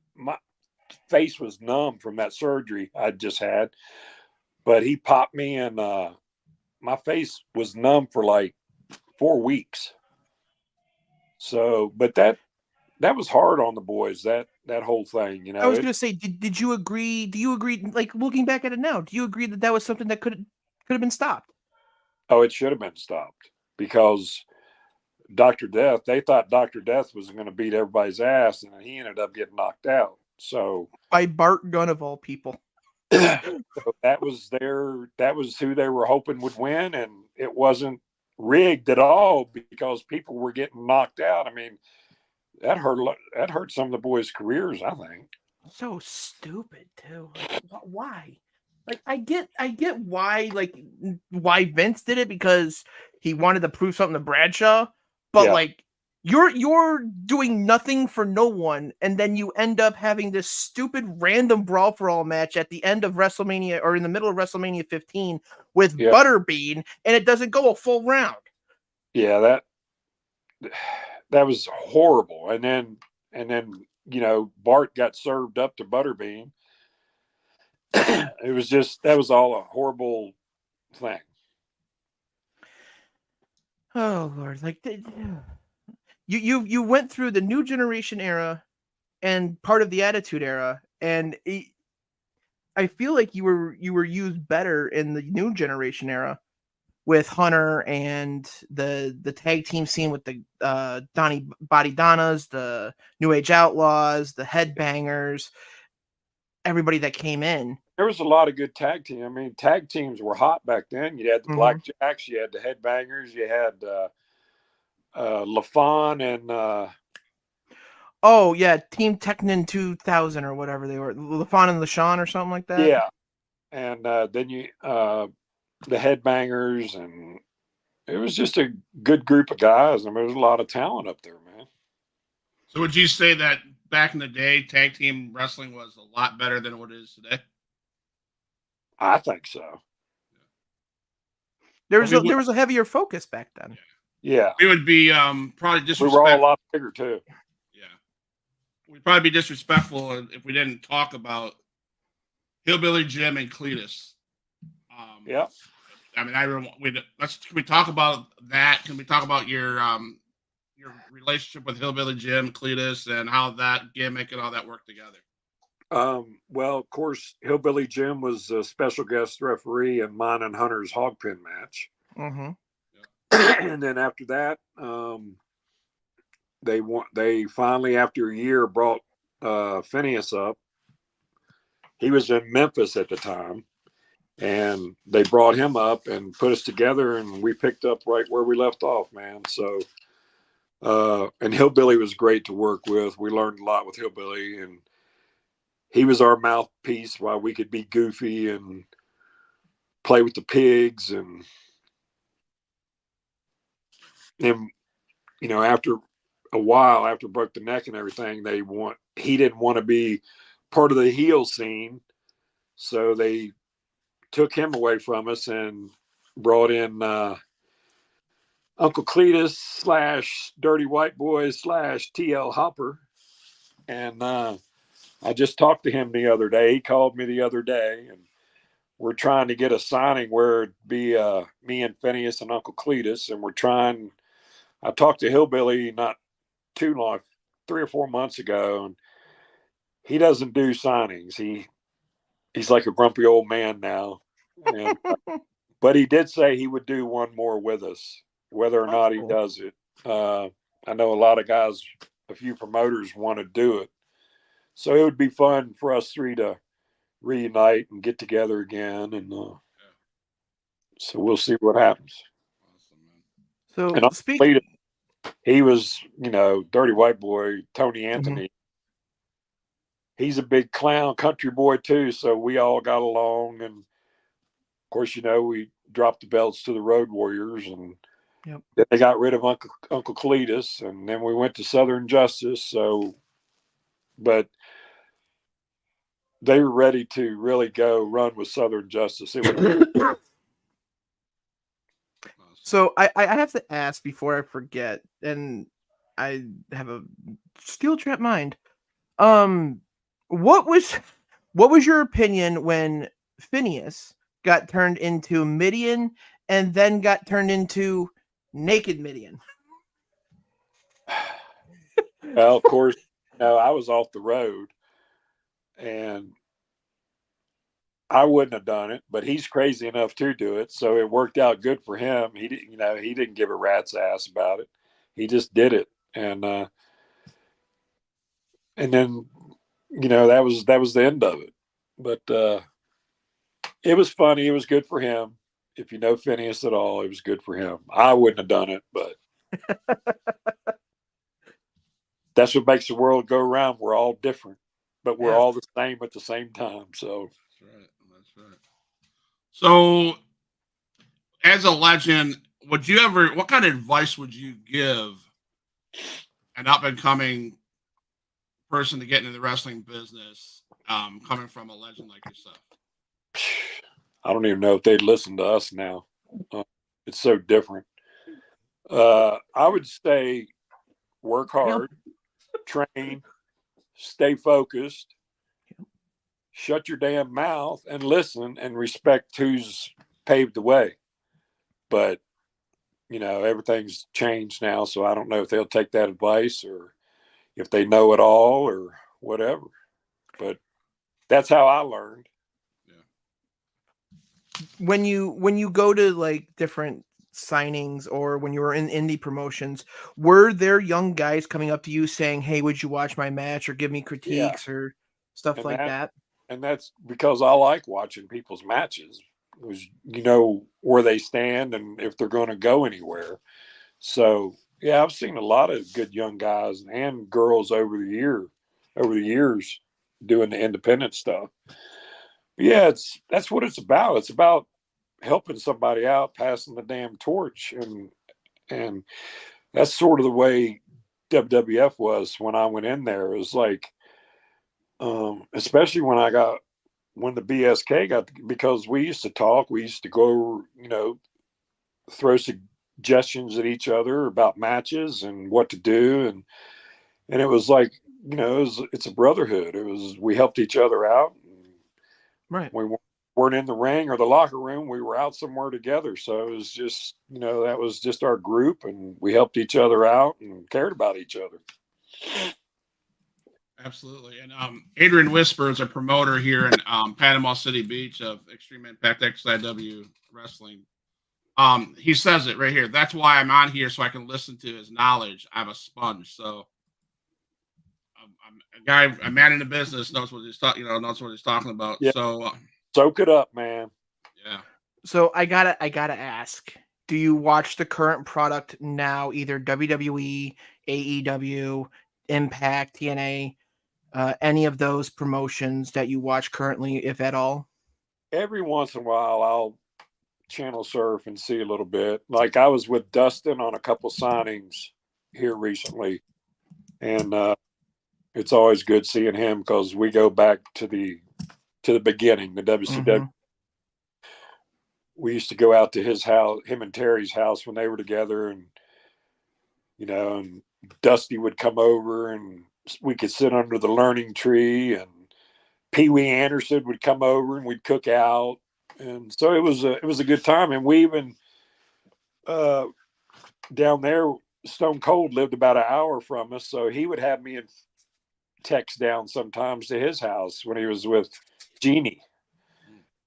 face was numb from that surgery I just had. But he popped me, and my face was numb for like 4 weeks. So, but that was hard on the boys, that whole thing. I was going to say, did you agree? Do you agree? Like, looking back at it now, do you agree that was something that could have been stopped? Oh, it should have been stopped, because Dr. Death, they thought Dr. Death was going to beat everybody's ass, and he ended up getting knocked out. So by Bart Gunn of all people. So that was who they were hoping would win, and it wasn't rigged at all, because people were getting knocked out. I mean, that hurt some of the boys' careers, I think. So stupid too. Like, why? Like, I get why Vince did it, because he wanted to prove something to Bradshaw, but Yeah. like, you're doing nothing for no one, and then you end up having this stupid random brawl for all match at the end of WrestleMania, or in the middle of WrestleMania 15 with Butterbean, and it doesn't go a full round. Yeah, that was horrible. And then Bart got served up to Butterbean. That was all a horrible thing. Oh Lord, like you went through the New Generation era and part of the Attitude Era, and I feel like you were used better in the New Generation era with Hunter and the tag team scene with the Donnie Body Donnas, the New Age Outlaws, the Headbangers, everybody that came in. There was a lot of good tag team. I mean, tag teams were hot back then. You had the Blackjacks, you had the Headbangers, you had LaFon and oh yeah, Team Technin 2000 or whatever they were, LaFon and LaShawn or something like that. Yeah, and then you the Headbangers, and it was just a good group of guys. I mean, there was a lot of talent up there, man. So would you say that back in the day, tag team wrestling was a lot better than what it is today? I think so. There was a heavier focus back then. Yeah. We would be probably disrespectful. We were all a lot bigger too. Yeah. We'd probably be disrespectful if we didn't talk about Hillbilly Jim and Cletus. Yeah. I mean, can we talk about that? Can we talk about your relationship with Hillbilly Jim, Cletus, and how that gimmick and all that worked together? Well, of course, Hillbilly Jim was a special guest referee in mine and Hunter's hog pin match. Mm-hmm. And then after that, they finally, after a year, brought Phineas up. He was in Memphis at the time, and they brought him up and put us together, and we picked up right where we left off, man. So, and Hillbilly was great to work with. We learned a lot with Hillbilly, and he was our mouthpiece while we could be goofy and play with the pigs. And after a while, after broke the neck and everything, he didn't want to be part of the heel scene. So they took him away from us and brought in Uncle Cletus / Dirty White Boy / TL Hopper. And I just talked to him the other day. He called me the other day, and we're trying to get a signing where it'd be me and Phineas and Uncle Cletus. And I talked to Hillbilly not too long, 3 or 4 months ago, and he doesn't do signings. He's like a grumpy old man now. And, but he did say he would do one more with us, whether or not he does it. I know a lot of guys, a few promoters want to do it. So it would be fun for us three to reunite and get together again. And so we'll see what happens. So and speaking, he was, Dirty White Boy, Tony Anthony. Mm-hmm. He's a big clown country boy too. So we all got along, and course, we dropped the belts to the Road Warriors, and Yep. then they got rid of Uncle Cletus, and then we went to Southern Justice. So, but they were ready to really go run with Southern Justice. It was So I have to ask before I forget, and I have a steel trap mind. What was your opinion when Phineas got turned into Midian and then got turned into Naked Midian? well, of course, I was off the road, and I wouldn't have done it, but he's crazy enough to do it, so it worked out good for him. He didn't, he didn't give a rat's ass about it. He just did it, and then that was the end of it. But it was funny. It was good for him. If you know Phineas at all, it was good for him. I wouldn't have done it, but that's what makes the world go around. We're all different, but we're all the same at the same time. So that's right. That's right. So, as a legend, what kind of advice would you give an up and coming person to get into the wrestling business, coming from a legend like yourself? I don't even know if they'd listen to us now. It's so different. I would say work hard, train, stay focused, shut your damn mouth and listen and respect who's paved the way. But, everything's changed now. So I don't know if they'll take that advice or if they know it all or whatever. But that's how I learned. When you go to like different signings or when you were in indie promotions, were there young guys coming up to you saying, "Hey, would you watch my match or give me critiques or stuff And like that?" And that's because I like watching people's matches. Because where they stand and if they're going to go anywhere. So yeah, I've seen a lot of good young guys and girls over the years doing the independent stuff. But yeah, that's what it's about. It's about helping somebody out, passing the damn torch, and that's sort of the way WWF was when I went in there. It was like, especially when the BSK because we used to talk, we used to go, throw suggestions at each other about matches and what to do, and it was like, it's a brotherhood. We helped each other out. Right. We weren't in the ring or the locker room. We were out somewhere together. So it was just, that was just our group, and we helped each other out and cared about each other. Absolutely. And Adrian Whisper is a promoter here in Panama City Beach of Extreme Impact XIW Wrestling. He says it right here. That's why I'm on here, so I can listen to his knowledge. I'm a sponge. So a man in the business knows what he's talking about. Yeah. So soak it up, man. Yeah. So I gotta ask, do you watch the current product now, either WWE, AEW, Impact, TNA, any of those promotions that you watch currently, if at all? Every once in a while, I'll channel surf and see a little bit. Like I was with Dustin on a couple signings here recently, and it's always good seeing him because we go back to the beginning, the WCW. Mm-hmm. We used to go out to his house, him and Terry's house when they were together, and and Dusty would come over and we could sit under the learning tree, and Pee Wee Anderson would come over and we'd cook out. And so it was a good time. And we even down there, Stone Cold lived about an hour from us, so he would have me and Tex down sometimes to his house when he was with Jeannie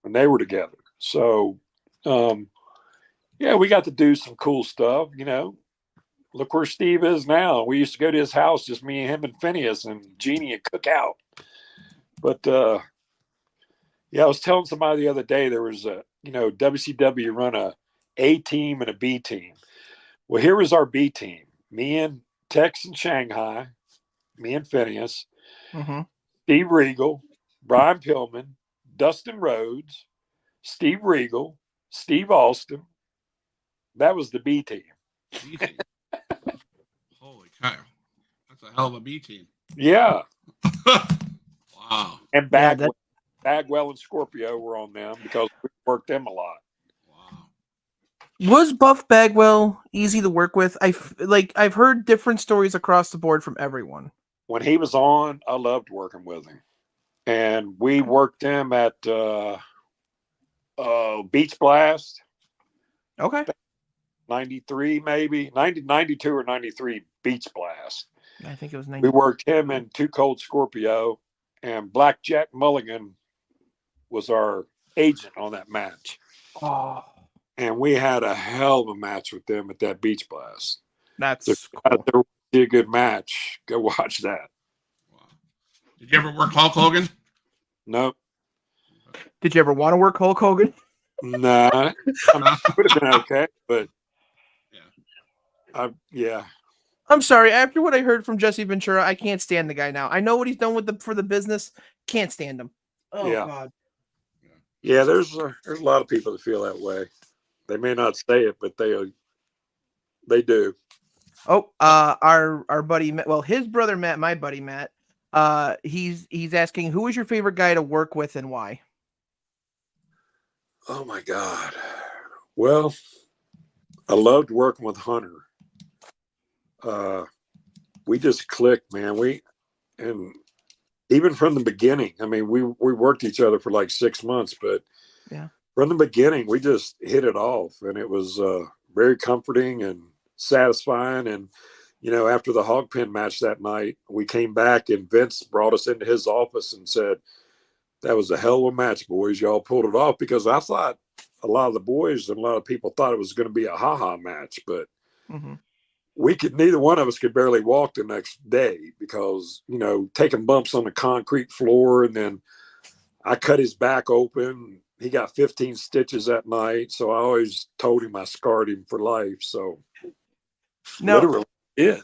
when they were together. So yeah, we got to do some cool stuff. Look where Steve is now. We used to go to his house, just me and him and Phineas and Jeannie, and cook out. But yeah, I was telling somebody the other day there was WCW run a team and a B team. Well, here was our B team: me and Tex in Shanghai, me and Phineas, Mm-hmm. Steve Regal, Brian Pillman, Dustin Rhodes, Steve Regal, Steve Austin. That was the B team. B team. Holy cow. That's a hell of a B team. Yeah. Wow. And Yeah, Bagwell and Scorpio were on them because we worked them a lot. Wow. Was Buff Bagwell easy to work with? I've heard different stories across the board from everyone. When he was on, I loved working with him. And we worked him at Beach Blast. Okay. 93 maybe. 92 or 93 Beach Blast. I think it was 90. We worked him in Too Cold Scorpio, and Blackjack Mulligan was our agent on that match. Oh, And we had a hell of a match with them at that Beach Blast. that's So cool. there would be a good match. Go watch that. Wow. Did you ever work Hulk Hogan? Nope. Did you ever want to work Hulk Hogan? Nah. Would have been okay, but yeah. I'm sorry. After what I heard from Jesse Ventura, I can't stand the guy now. I know what he's done for the business. Can't stand him. Oh Yeah. God. Yeah, there's a lot of people that feel that way. They may not say it, but they do. Oh, our buddy Matt, well, his brother Matt, my buddy Matt, he's asking, who is your favorite guy to work with and why? Oh my God. Well, I loved working with Hunter. We just clicked, man. And even from the beginning, I mean, we worked each other for like 6 months, but yeah, from the beginning, we just hit it off, and it was very comforting and satisfying. And, you know, after the hog pen match that night, we came back and Vince brought us into his office and said, that was a hell of a match, boys. Y'all pulled it off, because I thought a lot of the boys and a lot of people thought it was going to be a ha-ha match, but neither one of us could barely walk the next day because, you know, taking bumps on the concrete floor, and then I cut his back open. He got 15 stitches that night. So I always told him I scarred him for life. So now, literally, yeah.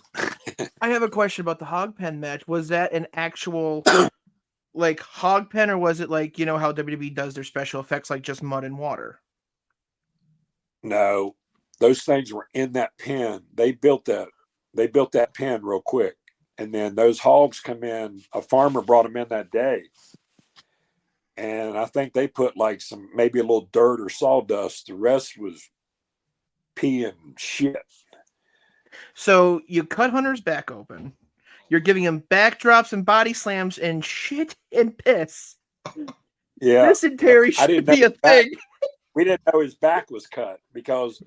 I have a question about the hog pen match. Was that an actual like hog pen, or was it like, you know, how WWE does their special effects, like just mud and water? No, those things were in that pen. They built that pen real quick. And then those hogs come in, a farmer brought them in that day. And I think they put like maybe a little dirt or sawdust. The rest was pee and shit. So you cut Hunter's back open. You're giving him backdrops and body slams and shit and piss. Yeah. Dysentery should be a thing. We didn't know his back was cut because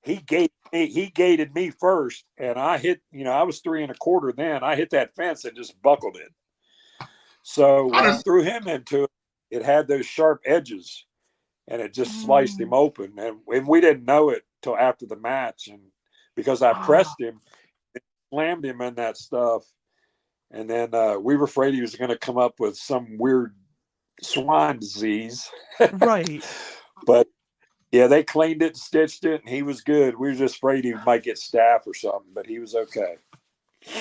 he gated me first, and I hit, you know, I was 3 1/4 then. I hit that fence and just buckled it. So when I threw him into it, it had those sharp edges, and it just sliced him open. And we didn't know it till after the match, and because I pressed him, it slammed him in that stuff, and then we were afraid he was going to come up with some weird swine disease. Right. But yeah, they cleaned it, stitched it, and he was good. We were just afraid he might get staph or something, but he was okay.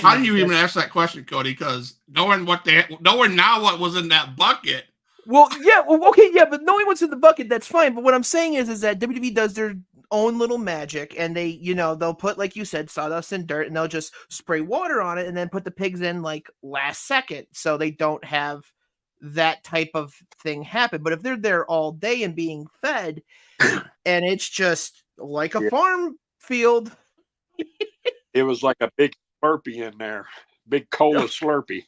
How do you even ask that question, Cody? Because knowing now what was in that bucket. Well, yeah, okay, yeah, but knowing what's in the bucket, that's fine. But what I'm saying is that WWE does their own little magic, and they, you know, they'll put, like you said, sawdust and dirt, and they'll just spray water on it, and then put the pigs in like last second, so they don't have that type of thing happen. But if they're there all day and being fed, and it's just like a farm field, it was like a big Slurpee in there, big cola Slurpee.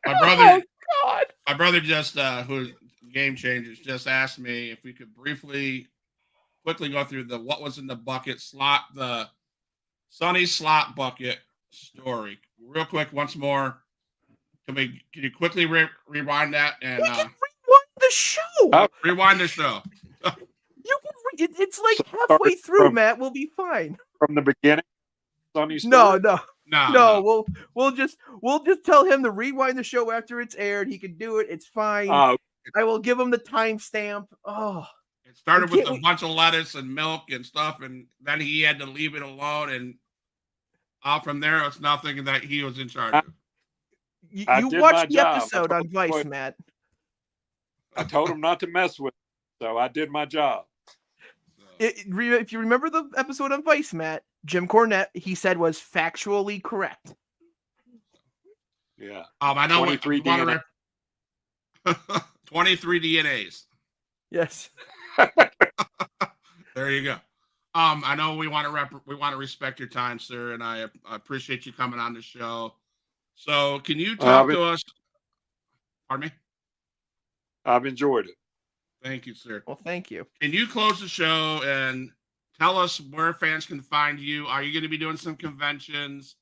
My brother just who's Game Changers just asked me if we could quickly go through what was in the bucket slot, the Sunny slot bucket story real quick once more. Can you quickly rewind that and rewind the show? Rewind the show. You can it's like halfway through, Matt. We'll be fine. From the beginning, Sunny story? No. We'll just tell him to rewind the show after it's aired. He can do it. It's fine. I will give him the timestamp. Oh, it started with a bunch of lettuce and milk and stuff, and then he had to leave it alone. And from there, it's nothing that he was in charge of. You watched the episode on Vice, Matt. I told him not to mess with it, so I did my job. If you remember the episode on Vice, Matt, Jim Cornette, he said was factually correct. Yeah. I know 23 what, DNA. 23 DNAs. Yes. There you go. I know we want to respect your time, sir, and I appreciate you coming on the show. So, can you talk to us? Pardon me? I've enjoyed it. Thank you, sir. Well, thank you. Can you close the show and tell us where fans can find you? Are you going to be doing some conventions?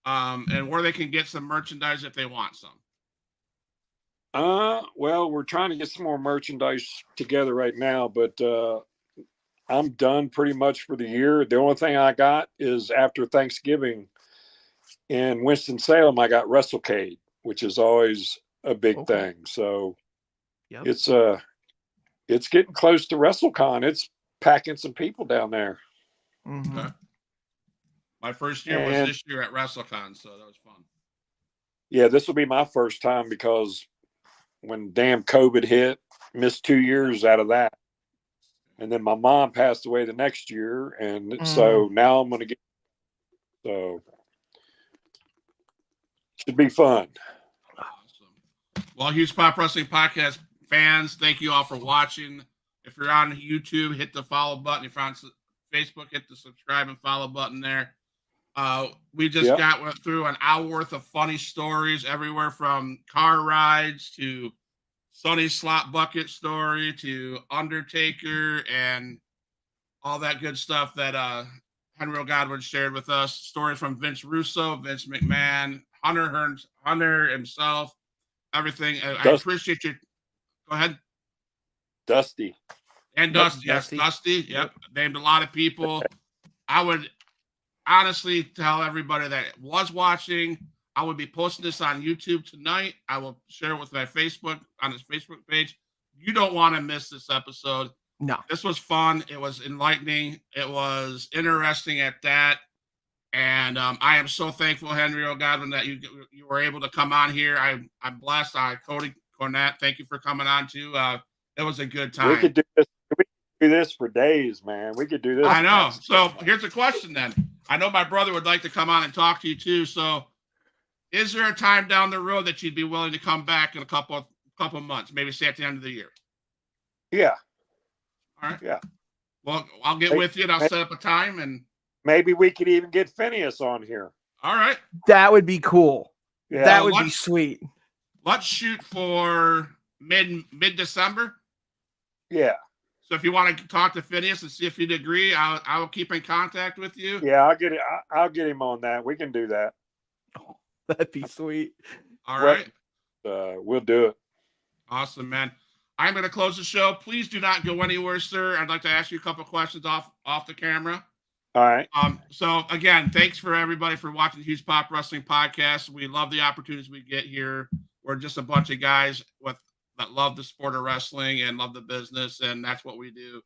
And where they can get some merchandise if they want some? Well, we're trying to get some more merchandise together right now, but I'm done pretty much for the year. The only thing I got is after Thanksgiving in Winston-Salem, I got WrestleCade, which is always a big thing. So yep. It's getting close to WrestleCon. It's packing some people down there. Mm-hmm. Okay. My first year was this year at WrestleCon, so that was fun. Yeah, this will be my first time because when damn COVID hit, missed 2 years out of that. And then my mom passed away the next year. And so now I'm going to get, so should be fun. Awesome. Well, Huge Pop Wrestling Podcast fans, thank you all for watching. If you're on YouTube, hit the follow button. If you're on Facebook, hit the subscribe and follow button there. We just went through an hour worth of funny stories, everywhere from car rides to Sonny's slot bucket story to Undertaker and all that good stuff that Henry O Godwinn shared with us. Stories from Vince Russo, Vince McMahon, Hunter himself, everything. I appreciate you. Go ahead. Dusty. And Dusty. Yes, Dusty. Yep. Named a lot of people. I would honestly tell everybody that was watching, I would be posting this on YouTube tonight. I will share it with my Facebook on his Facebook page. You don't want to miss this episode. No. This was fun. It was enlightening. It was interesting at that. And I am so thankful, Henry O Godwinn, that you were able to come on here. I'm blessed. Cody Cornette, thank you for coming on too. It was a good time. We could do this for days, man. We could do this. I know. So here's a question then. I know my brother would like to come on and talk to you too. So is there a time down the road that you'd be willing to come back in a couple months, maybe say at the end of the year? Yeah. All right. Yeah. Well, I'll get with you and I'll set up a time, and maybe we could even get Phineas on here. All right. That would be cool. Yeah. That would be sweet. Let's shoot for mid-December. Yeah. So if you want to talk to Phineas and see if he'd agree, I will keep in contact with you. Yeah, I'll get him on that. We can do that. Oh, that'd be sweet. All right. We'll do it. Awesome, man. I'm going to close the show. Please do not go anywhere, sir. I'd like to ask you a couple questions off the camera. All right. So again, thanks for everybody for watching the Huge Pop Wrestling Podcast. We love the opportunities we get here. We're just a bunch of guys that love the sport of wrestling and love the business, and that's what we do.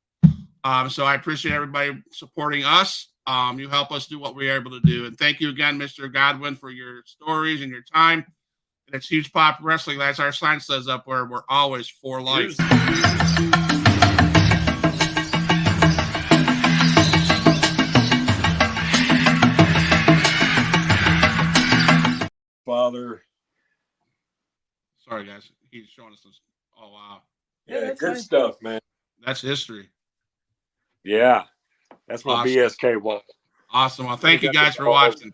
So I appreciate everybody supporting us. You help us do what we're able to do. And thank you again, Mr. Godwinn, for your stories and your time. And it's Huge Pop Wrestling. As our sign says up where we're always for life. Father. Sorry, guys. He's showing us this. Oh, wow. Yeah, good stuff, man. That's history. Yeah. That's my BSK wall. Awesome. Well, thank you guys for watching.